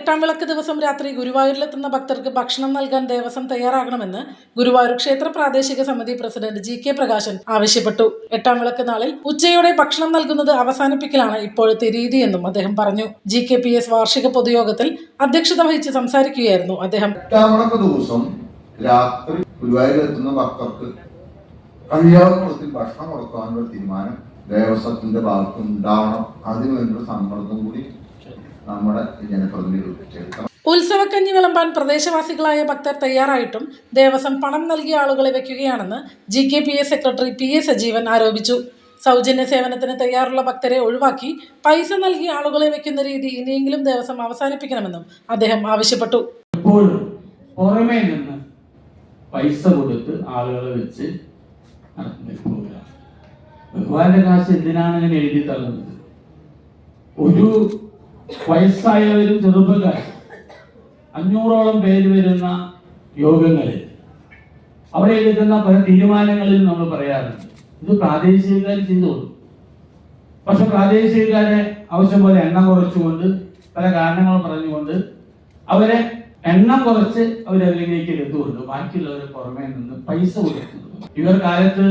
എട്ടാം വിളക്ക് ദിവസം രാത്രി ഗുരുവായൂരിലെത്തുന്ന ഭക്തർക്ക് ഭക്ഷണം നൽകാൻ ദേവസ്വം തയ്യാറാകണമെന്ന് ഗുരുവായൂർ ക്ഷേത്ര പ്രാദേശിക സമിതി പ്രസിഡന്റ് GK പ്രകാശൻ ആവശ്യപ്പെട്ടു. എട്ടാം വിളക്ക് നാളിൽ ഉച്ചയോടെ ഭക്ഷണം നൽകുന്നത് അവസാനിപ്പിക്കലാണ് ഇപ്പോഴത്തെ രീതിയെന്നും അദ്ദേഹം പറഞ്ഞു. GKPS വാർഷിക പൊതുയോഗത്തിൽ അധ്യക്ഷത വഹിച്ച് സംസാരിക്കുകയായിരുന്നു അദ്ദേഹം. എട്ടാം വിളക്ക് ദിവസം രാത്രി ഗുരുവായൂരിലെത്തുന്ന ഭക്തർക്ക് കഴിയാവുന്ന ഭക്ഷണം കൊടുക്കാനുള്ള തീരുമാനം ദേവസ്വത്തിന്റെ ഭാഗത്ത് ഉണ്ടാവണം. അതിനുവേണ്ട സമ്മർദ്ദം കൂടി നമ്മുടെ ജനപ്രതിനിധികൾ. ഉത്സവക്കഞ്ഞി വിളമ്പാൻ പ്രദേശവാസികളായ ഭക്തർ തയ്യാറായിട്ടും ദേവസ്വം പണം നൽകിയ ആളുകളെ വെക്കുകയാണെന്ന് GKPS സെക്രട്ടറി PA സജീവൻ ആരോപിച്ചു. സൗജന്യ സേവനത്തിന് തയ്യാറുള്ള ഭക്തരെ ഒഴിവാക്കി പൈസ നൽകിയ ആളുകളെ വെക്കുന്ന രീതി ഇനിയെങ്കിലും ദേവസ്വം അവസാനിപ്പിക്കണമെന്നും അദ്ദേഹം ആവശ്യപ്പെട്ടു. പുറമേ നിന്ന് പൈസ കൊടുത്ത് ആളുകളെ വെച്ച് ഭഗവാന്റെ കാശ് എന്തിനാണ് ഇങ്ങനെ എഴുതി തള്ളുന്നത്? ഒരു വയസ്സായവരും ചെറുപ്പക്കാരും 500ഓളം പേര് വരുന്ന യോഗങ്ങളിൽ അവിടെ എടുക്കുന്ന പല തീരുമാനങ്ങളിൽ നമ്മൾ പറയാറുണ്ട്, ഇത് പ്രാദേശികക്കാർ ചെയ്തോളൂ. പക്ഷെ പ്രാദേശികക്കാരെ ആവശ്യം പോലെ എണ്ണം കുറച്ചുകൊണ്ട് പല കാരണങ്ങൾ പറഞ്ഞുകൊണ്ട് അവരെ എണ്ണം കുറച്ച് അവരതിലേക്ക് എടുത്തുകൊണ്ട് ബാക്കിയുള്ളവരെ പുറമേ നിന്ന് പൈസ കൊടുക്കുന്നു. ഇവർ കാലത്ത്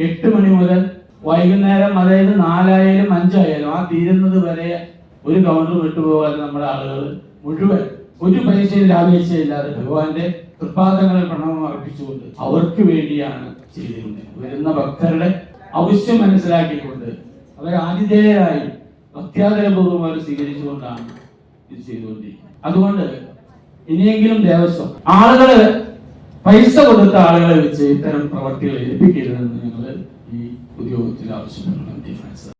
8 മണി മുതൽ വൈകുന്നേരം, അതായത് 4 ആയാലും 5 ആയാലും ആ തീരുന്നത് വരെ ഒരു കൗണ്ടർ വിട്ടുപോകാൻ നമ്മുടെ ആളുകൾ മുഴുവൻ ഒരു പൈസയും ലാഭേച്ഛയില്ലാതെ ഭഗവാന്റെ തൃപ്പാദങ്ങളിൽ പ്രണവം അർപ്പിച്ചുകൊണ്ട് അവർക്ക് വേണ്ടിയാണ് ചെയ്തുകൊണ്ടിരിക്കുന്നത്. വരുന്ന ഭക്തരുടെ ആവശ്യം മനസ്സിലാക്കിക്കൊണ്ട് അവരെ ആതിഥേയരായി ഭക്ത്യാദരപൂർവ്വം അവർ സ്വീകരിച്ചുകൊണ്ടാണ് ഇത് ചെയ്തുകൊണ്ടിരിക്കുന്നത്. അതുകൊണ്ട് ഇനിയെങ്കിലും ദേവസ്വം ആളുകള് പൈസ കൊടുത്ത ആളുകളെ വെച്ച് ഇത്തരം പ്രവർത്തികൾ ഏൽപ്പിക്കരുതെന്ന് ഞങ്ങൾ ഈ ഉദ്യോഗത്തിൽ ആവശ്യപ്പെടുന്നു.